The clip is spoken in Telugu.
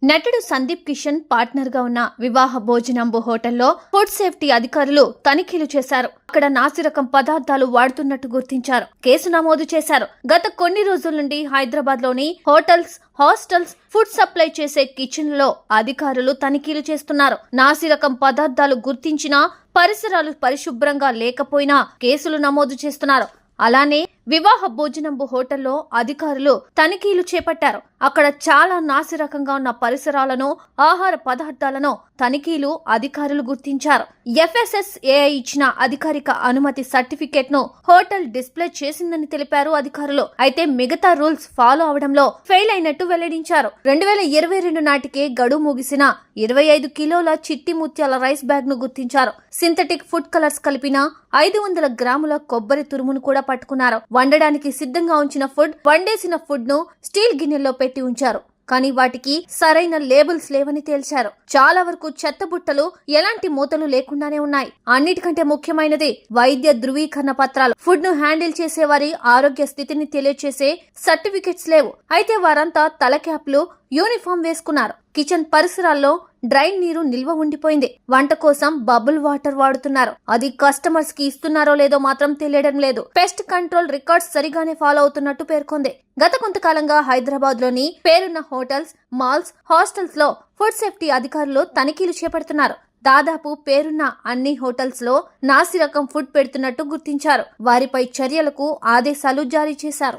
నటుడు సందీప్ కిషన్ పార్ట్నర్ గా ఉన్న వివాహ భోజనంబు హోటల్లో ఫుడ్ సేఫ్టీ అధికారులు తనిఖీలు చేశారు. అక్కడ నాసిరకం పదార్థాలు వాడుతున్నట్టు గుర్తించారు. కేసు నమోదు చేశారు. గత కొన్ని రోజుల నుండి హైదరాబాద్ లోని హోటల్స్, హాస్టల్స్, ఫుడ్ సప్లై చేసే కిచెన్ లో అధికారులు తనిఖీలు చేస్తున్నారు. నాసిరకం పదార్థాలు గుర్తించినా, పరిసరాలు పరిశుభ్రంగా లేకపోయినా కేసులు నమోదు చేస్తున్నారు. అలానే వివాహ భోజనంబు హోటల్లో అధికారులు తనిఖీలు చేపట్టారు. అక్కడ చాలా నాసిరకంగా ఉన్న పరిసరాలను, ఆహార పదార్థాలను తనిఖీలు అధికారులు గుర్తించారు. FSSAI ఇచ్చిన అధికారిక అనుమతి సర్టిఫికేట్ ను హోటల్ డిస్ప్లే చేసిందని తెలిపారు అధికారులు. అయితే మిగతా రూల్స్ ఫాలో అవడంలో ఫెయిల్ అయినట్టు వెల్లడించారు. 2022 నాటికే గడువు ముగిసిన 25 కిలోల చిట్టి ముత్యాల రైస్ బ్యాగ్ ను గుర్తించారు. సింథటిక్ ఫుడ్ కలర్స్ కలిపిన 500 గ్రాముల కొబ్బరి తురుమును కూడా పట్టుకున్నారు. వండడానికి సిద్ధంగా ఉంచిన వండేసిన ఫుడ్ ను స్టీల్ గిన్నెల్లో పెట్టి ఉంచారు. కానీ వాటికి సరైన లేబుల్స్ లేవని తేల్చారు. చాలా వరకు చెత్త బుట్టలు ఎలాంటి మూతలు లేకుండానే ఉన్నాయి. అన్నిటికంటే ముఖ్యమైనది వైద్య ధృవీకరణ పత్రాలు. ఫుడ్ ను హ్యాండిల్ చేసే వారి ఆరోగ్య స్థితిని తెలియచేసే సర్టిఫికెట్స్ లేవు. అయితే వారంతా తల క్యాప్లు, యూనిఫామ్ వేసుకున్నారు. కిచెన్ పరిసరాల్లో డ్రైన్ నీరు నిల్వ ఉండిపోయింది. వంట కోసం బబుల్ వాటర్ వాడుతున్నారు. అది కస్టమర్స్ కి ఇస్తున్నారో లేదో మాత్రం తెలియడం లేదు. పెస్ట్ కంట్రోల్ రికార్డ్స్ సరిగానే ఫాలో అవుతున్నట్టు పేర్కొంది. గత కొంతకాలంగా హైదరాబాద్ లోని పేరున్న హోటల్స్, మాల్స్, హాస్టల్స్ లో ఫుడ్ సేఫ్టీ అధికారులు తనిఖీలు చేపడుతున్నారు. దాదాపు పేరున్న అన్ని హోటల్స్ లో నాసిరకం ఫుడ్ పెడుతున్నట్టు గుర్తించారు. వారిపై చర్యలకు ఆదేశాలు జారీ చేశారు.